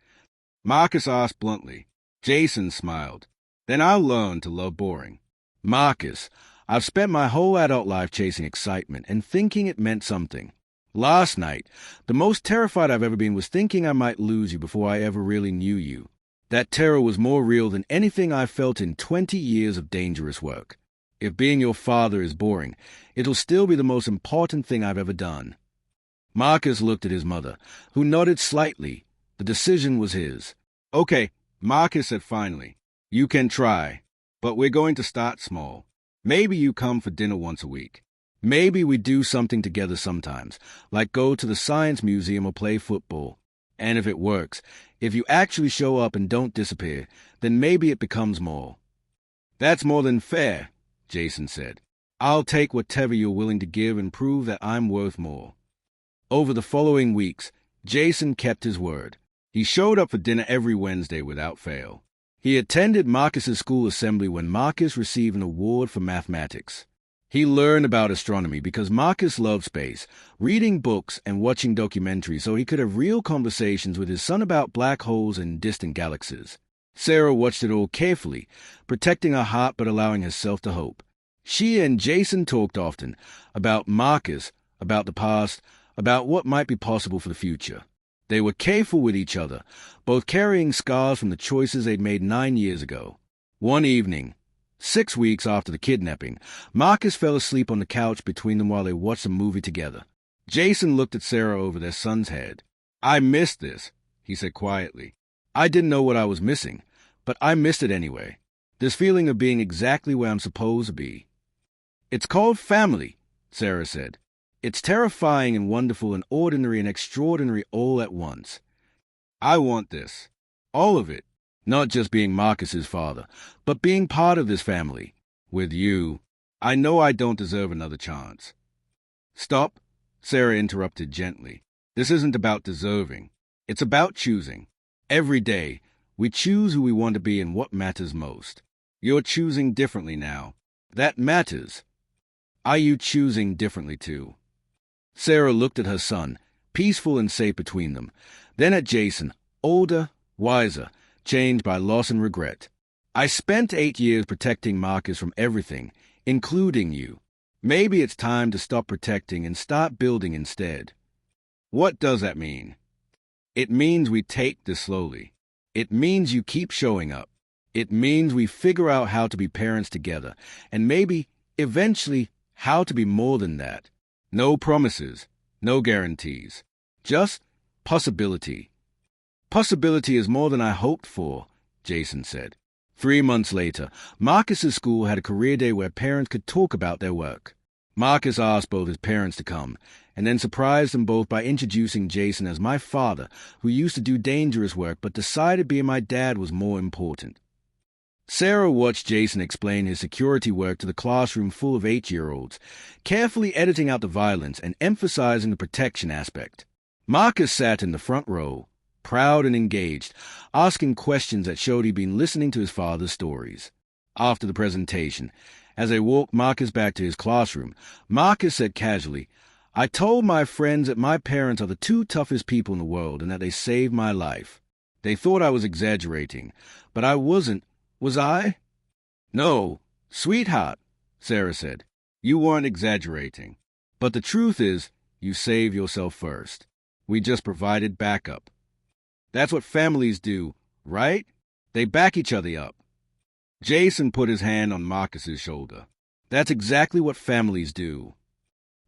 Marcus asked bluntly. Jason smiled. Then I'll learn to love boring. Marcus, I've spent my whole adult life chasing excitement and thinking it meant something. Last night, the most terrified I've ever been was thinking I might lose you before I ever really knew you. That terror was more real than anything I've felt in 20 years of dangerous work. If being your father is boring, it'll still be the most important thing I've ever done. Marcus looked at his mother, who nodded slightly. The decision was his. Okay, Marcus said finally. You can try, but we're going to start small. Maybe you come for dinner once a week. Maybe we do something together sometimes, like go to the science museum or play football. And if it works, if you actually show up and don't disappear, then maybe it becomes more. That's more than fair, Jason said. I'll take whatever you're willing to give and prove that I'm worth more. Over the following weeks, Jason kept his word. He showed up for dinner every Wednesday without fail. He attended Marcus's school assembly when Marcus received an award for mathematics. He learned about astronomy because Marcus loved space, reading books and watching documentaries so he could have real conversations with his son about black holes and distant galaxies. Sarah watched it all carefully, protecting her heart but allowing herself to hope. She and Jason talked often about Marcus, about the past, about what might be possible for the future. They were careful with each other, both carrying scars from the choices they'd made 9 years ago. One evening, 6 weeks after the kidnapping, Marcus fell asleep on the couch between them while they watched a movie together. Jason looked at Sarah over their son's head. I missed this, he said quietly. I didn't know what I was missing, but I missed it anyway. This feeling of being exactly where I'm supposed to be. It's called family, Sarah said. It's terrifying and wonderful and ordinary and extraordinary all at once. I want this. All of it. Not just being Marcus's father, but being part of this family. With you. I know I don't deserve another chance. Stop, Sarah interrupted gently. This isn't about deserving. It's about choosing. Every day, we choose who we want to be and what matters most. You're choosing differently now. That matters. Are you choosing differently too? Sarah looked at her son, peaceful and safe between them, then at Jason, older, wiser, changed by loss and regret. I spent 8 years protecting Marcus from everything, including you. Maybe it's time to stop protecting and start building instead. What does that mean? It means we take this slowly. It means you keep showing up. It means we figure out how to be parents together, and maybe, eventually, how to be more than that. No promises, no guarantees. Just possibility. Possibility is more than I hoped for, Jason said. 3 months later, Marcus's school had a career day where parents could talk about their work. Marcus asked both his parents to come, and then surprised them both by introducing Jason as my father, who used to do dangerous work but decided being my dad was more important. Sarah watched Jason explain his security work to the classroom full of 8-year-olds, carefully editing out the violence and emphasizing the protection aspect. Marcus sat in the front row, proud and engaged, asking questions that showed he'd been listening to his father's stories. After the presentation, As they walked Marcus back to his classroom, Marcus said casually, "I told my friends that my parents are the two toughest people in the world and that they saved my life. They thought I was exaggerating, but I wasn't. Was I?" "No, sweetheart," Sarah said. "You weren't exaggerating. But the truth is, you saved yourself first. We just provided backup. That's what families do, right? They back each other up." Jason put his hand on Marcus's shoulder. "That's exactly what families do."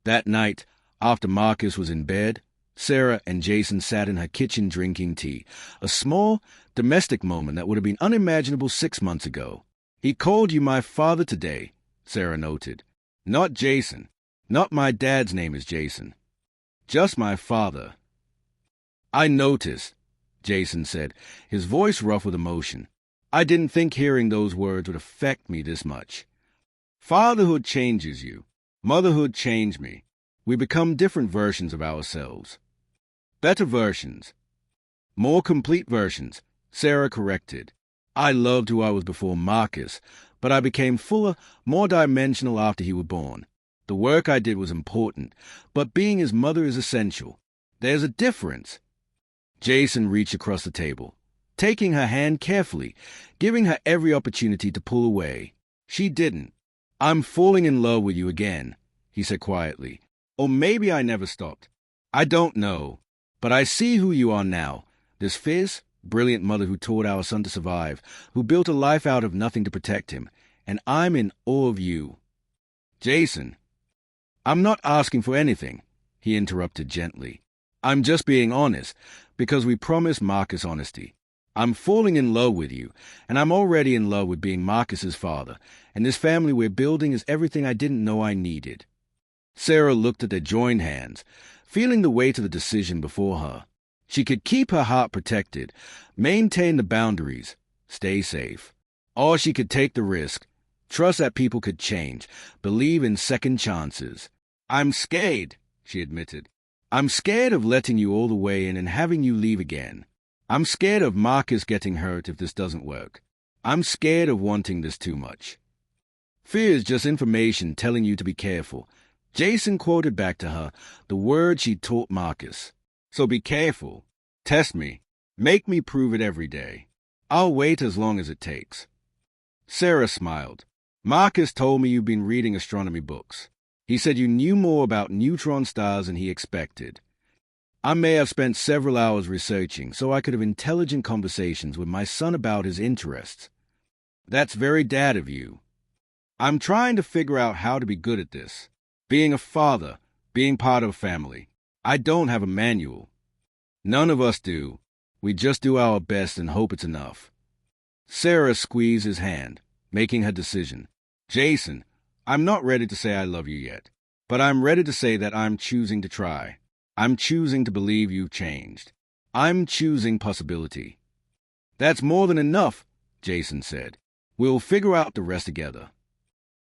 That night, after Marcus was in bed, Sarah and Jason sat in her kitchen drinking tea, a small, domestic moment that would have been unimaginable 6 months ago. "He called you my father today," Sarah noted. "Not Jason. Not my dad's name is Jason. Just my father." "I noticed," Jason said, his voice rough with emotion. "I didn't think hearing those words would affect me this much. Fatherhood changes you. Motherhood changed me. We become different versions of ourselves. Better versions. More complete versions," Sarah corrected. "I loved who I was before Marcus, but I became fuller, more dimensional after he was born. The work I did was important, but being his mother is essential. There's a difference." Jason reached across the table, taking her hand carefully, giving her every opportunity to pull away. She didn't. "I'm falling in love with you again," he said quietly. "Or maybe I never stopped. I don't know. But I see who you are now. This fierce, brilliant mother who taught our son to survive, who built a life out of nothing to protect him. And I'm in awe of you." "Jason, I'm not asking for anything," he interrupted gently. "I'm just being honest, because we promised Marcus honesty. I'm falling in love with you, and I'm already in love with being Marcus's father, and this family we're building is everything I didn't know I needed." Sarah looked at their joined hands, feeling the weight of the decision before her. She could keep her heart protected, maintain the boundaries, stay safe. Or she could take the risk, trust that people could change, believe in second chances. "I'm scared," she admitted. "I'm scared of letting you all the way in and having you leave again. I'm scared of Marcus getting hurt if this doesn't work. I'm scared of wanting this too much." "Fear is just information telling you to be careful." Jason quoted back to her the words she'd taught Marcus. "So be careful. Test me. Make me prove it every day. I'll wait as long as it takes." Sarah smiled. "Marcus told me you've been reading astronomy books. He said you knew more about neutron stars than he expected. I may have spent several hours researching so I could have intelligent conversations with my son about his interests. That's very dad of you. I'm trying to figure out how to be good at this. Being a father, being part of a family. I don't have a manual. None of us do. We just do our best and hope it's enough." Sarah squeezed his hand, making her decision. "Jason, I'm not ready to say I love you yet, but I'm ready to say that I'm choosing to try. I'm choosing to believe you've changed. I'm choosing possibility." "That's more than enough," Jason said. "We'll figure out the rest together."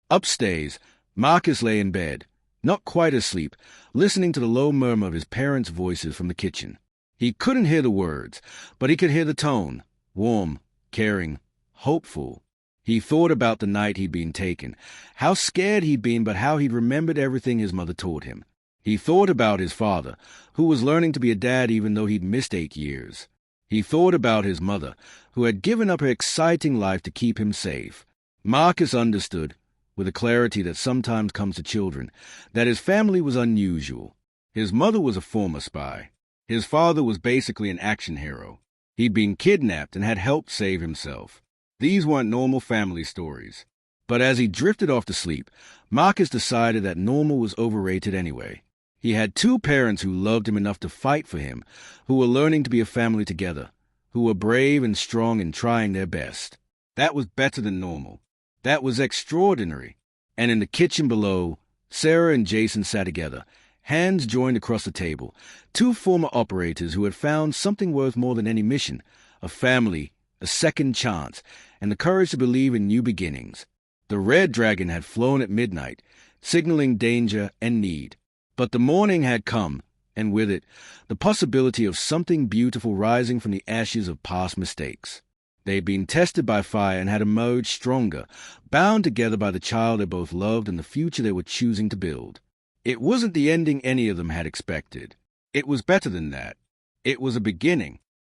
Upstairs, Marcus lay in bed, not quite asleep, listening to the low murmur of his parents' voices from the kitchen. He couldn't hear the words, but he could hear the tone, warm, caring, hopeful. He thought about the night he'd been taken, how scared he'd been, but how he'd remembered everything his mother taught him. He thought about his father, who was learning to be a dad even though he'd missed 8 years. He thought about his mother, who had given up her exciting life to keep him safe. Marcus understood, with a clarity that sometimes comes to children, that his family was unusual. His mother was a former spy. His father was basically an action hero. He'd been kidnapped and had helped save himself. These weren't normal family stories. But as he drifted off to sleep, Marcus decided that normal was overrated anyway. He had 2 parents who loved him enough to fight for him, who were learning to be a family together, who were brave and strong and trying their best. That was better than normal. That was extraordinary. And in the kitchen below, Sarah and Jason sat together, hands joined across the table, 2 former operators who had found something worth more than any mission, a family, a second chance, and the courage to believe in new beginnings. The red dragon had flown at midnight, signaling danger and need. But the morning had come, and with it, the possibility of something beautiful rising from the ashes of past mistakes. They'd been tested by fire and had emerged stronger, bound together by the child they both loved and the future they were choosing to build. It wasn't the ending any of them had expected. It was better than that. It was a beginning,